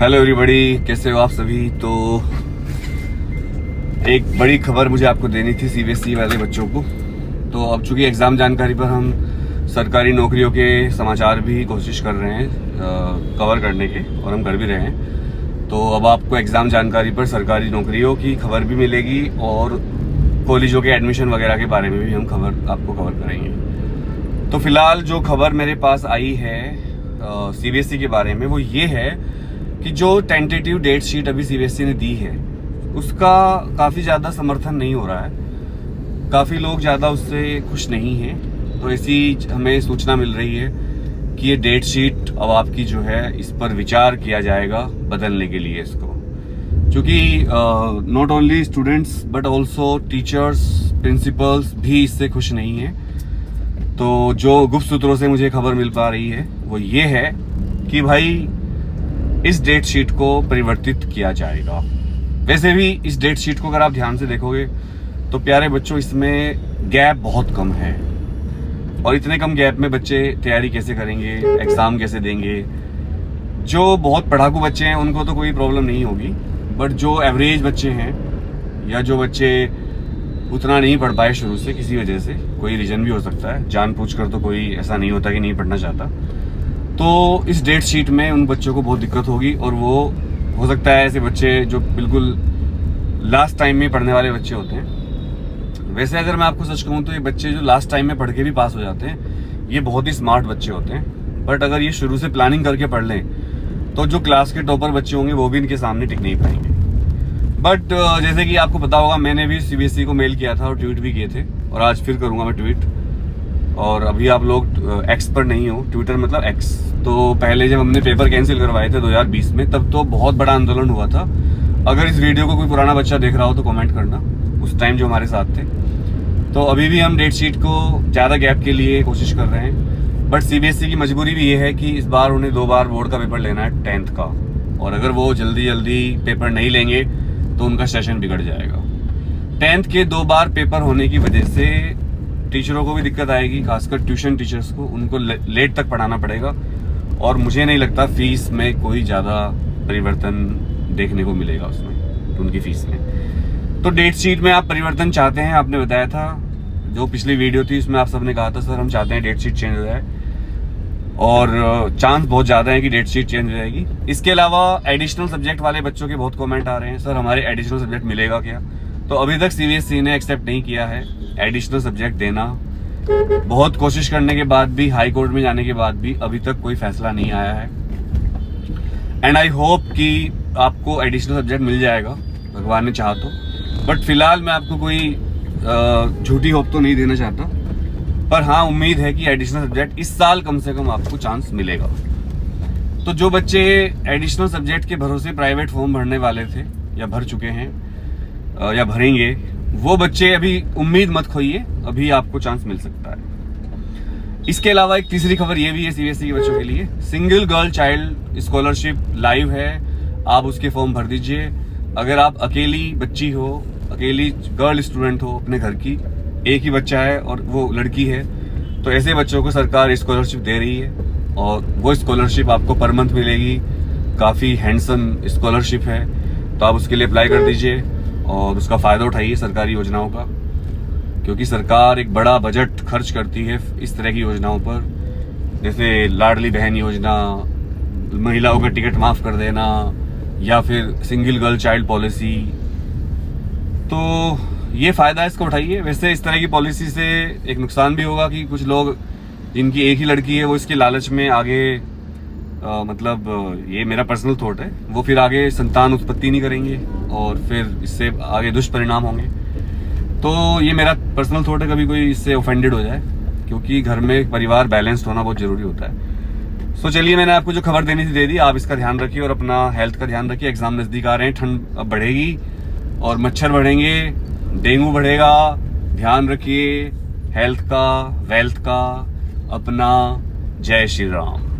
Hello everybody, कैसे हो आप सभी। तो एक बड़ी खबर मुझे आपको देनी थी सीबीएसई वाले बच्चों को। तो अब चूंकि एग्ज़ाम जानकारी पर हम सरकारी नौकरियों के समाचार भी कोशिश कर रहे हैं कवर करने के, और हम कर भी रहे हैं। तो अब आपको एग्ज़ाम जानकारी पर सरकारी नौकरियों की खबर भी मिलेगी और कॉलेजों के एडमिशन वगैरह के बारे में भी हम खबर आपको कवर करेंगे। तो फिलहाल जो खबर मेरे पास आई है सीबीएसई के बारे में, वो ये है कि जो टेंटेटिव डेट शीट अभी सीबीएसई ने दी है उसका काफ़ी ज़्यादा समर्थन नहीं हो रहा है। काफ़ी लोग ज़्यादा उससे खुश नहीं हैं। तो ऐसी हमें सूचना मिल रही है कि ये डेट शीट अब आपकी जो है, इस पर विचार किया जाएगा बदलने के लिए इसको। क्योंकि not only students but also teachers, principles भी इससे खुश नहीं हैं। तो जो गुप्त सूत्रों से मुझे खबर मिल पा रही है वो ये है कि भाई इस डेट शीट को परिवर्तित किया जाएगा। वैसे भी इस डेट शीट को अगर आप ध्यान से देखोगे तो प्यारे बच्चों, इसमें गैप बहुत कम है। और इतने कम गैप में बच्चे तैयारी कैसे करेंगे, एग्जाम कैसे देंगे। जो बहुत पढ़ाकू बच्चे हैं उनको तो कोई प्रॉब्लम नहीं होगी, बट जो एवरेज बच्चे हैं या जो बच्चे उतना नहीं पढ़ पाए शुरू से, किसी वजह से, कोई रीजन भी हो सकता है, जानबूझकर तो कोई ऐसा नहीं होता कि नहीं पढ़ना चाहता, तो इस डेट शीट में उन बच्चों को बहुत दिक्कत होगी। और वो हो सकता है ऐसे बच्चे जो बिल्कुल लास्ट टाइम में पढ़ने वाले बच्चे होते हैं। वैसे अगर मैं आपको सच कहूँ तो ये बच्चे जो लास्ट टाइम में पढ़ के भी पास हो जाते हैं, ये बहुत ही स्मार्ट बच्चे होते हैं। बट अगर ये शुरू से प्लानिंग करके पढ़ लें तो जो क्लास के टॉपर बच्चे होंगे वो भी इनके सामने टिक नहीं पाएंगे। बट जैसे कि आपको पता होगा, मैंने भी सीबीएसई को मेल किया था और ट्वीट भी किए थे, और आज फिर करूँगा मैं ट्वीट। और अभी आप लोग एक्स पर नहीं हो, ट्विटर मतलब एक्स। तो पहले जब हमने पेपर कैंसिल करवाए थे 2020 में, तब तो बहुत बड़ा आंदोलन हुआ था। अगर इस वीडियो को कोई पुराना बच्चा देख रहा हो तो कमेंट करना, उस टाइम जो हमारे साथ थे। तो अभी भी हम डेट शीट को ज़्यादा गैप के लिए कोशिश कर रहे हैं। बट सीबीएसई की मजबूरी भी ये है कि इस बार उन्हें 2 बार बोर्ड का पेपर लेना है 10th का, और अगर वो जल्दी जल्दी पेपर नहीं लेंगे तो उनका सेशन बिगड़ जाएगा। 10th के 2 बार पेपर होने की वजह से टीचरों को भी दिक्कत आएगी, खासकर ट्यूशन टीचर्स को। उनको लेट तक पढ़ाना पड़ेगा, और मुझे नहीं लगता फीस में कोई ज़्यादा परिवर्तन देखने को मिलेगा उसमें, उनकी फीस में। तो डेट शीट में आप परिवर्तन चाहते हैं, आपने बताया था, जो पिछली वीडियो थी उसमें आप सबने कहा था सर हम चाहते हैं डेट शीट चेंज हो जाए, और चांस बहुत ज़्यादा है कि डेट शीट चेंज हो जाएगी। इसके अलावा एडिशनल सब्जेक्ट वाले बच्चों के बहुत कमेंट आ रहे हैं, सर हमारे एडिशनल सब्जेक्ट मिलेगा क्या। तो अभी तक सीबीएसई ने एक्सेप्ट नहीं किया है एडिशनल सब्जेक्ट देना। बहुत कोशिश करने के बाद भी, हाई कोर्ट में जाने के बाद भी अभी तक कोई फैसला नहीं आया है। एंड आई होप कि आपको एडिशनल सब्जेक्ट मिल जाएगा, भगवान ने चाहा तो। बट फिलहाल मैं आपको कोई झूठी होप तो नहीं देना चाहता, पर हाँ उम्मीद है कि एडिशनल सब्जेक्ट इस साल कम से कम आपको चांस मिलेगा। तो जो बच्चे एडिशनल सब्जेक्ट के भरोसे प्राइवेट फॉर्म भरने वाले थे या भर चुके हैं या भरेंगे, वो बच्चे अभी उम्मीद मत खोइए, अभी आपको चांस मिल सकता है। इसके अलावा एक तीसरी खबर ये भी है सीबीएसई के बच्चों के लिए, single girl child scholarship live है, आप उसके फॉर्म भर दीजिए। अगर आप अकेली बच्ची हो, अकेली गर्ल स्टूडेंट हो अपने घर की, एक ही बच्चा है और वो लड़की है, तो ऐसे बच्चों को सरकार स्कॉलरशिप दे रही है, और वो स्कॉलरशिप आपको पर मंथ मिलेगी। काफ़ी हैंडसम स्कॉलरशिप है, तो आप उसके लिए अप्लाई कर दीजिए और उसका फ़ायदा उठाइए सरकारी योजनाओं का। क्योंकि सरकार एक बड़ा बजट खर्च करती है इस तरह की योजनाओं पर, जैसे लाडली बहन योजना, महिलाओं का टिकट माफ़ कर देना, या फिर सिंगल गर्ल चाइल्ड पॉलिसी। तो ये फ़ायदा है, इसको उठाइए। वैसे इस तरह की पॉलिसी से एक नुकसान भी होगा कि कुछ लोग जिनकी एक ही लड़की है वो इसके लालच में आगे मतलब ये मेरा पर्सनल थॉट है, वो फिर आगे संतान उत्पत्ति नहीं करेंगे और फिर इससे आगे दुष्परिणाम होंगे। तो ये मेरा पर्सनल थॉट है, कभी कोई इससे ऑफेंडेड हो जाए, क्योंकि घर में परिवार बैलेंस्ड होना बहुत ज़रूरी होता है। सो चलिए, मैंने आपको जो खबर देनी थी दे दी। आप इसका ध्यान रखिए और अपना हेल्थ का ध्यान रखिए। एग्जाम नज़दीक आ रहे हैं, ठंड अब बढ़ेगी और मच्छर बढ़ेंगे, डेंगू बढ़ेगा। ध्यान रखिए हेल्थ का, वेल्थ का अपना। जय श्री राम।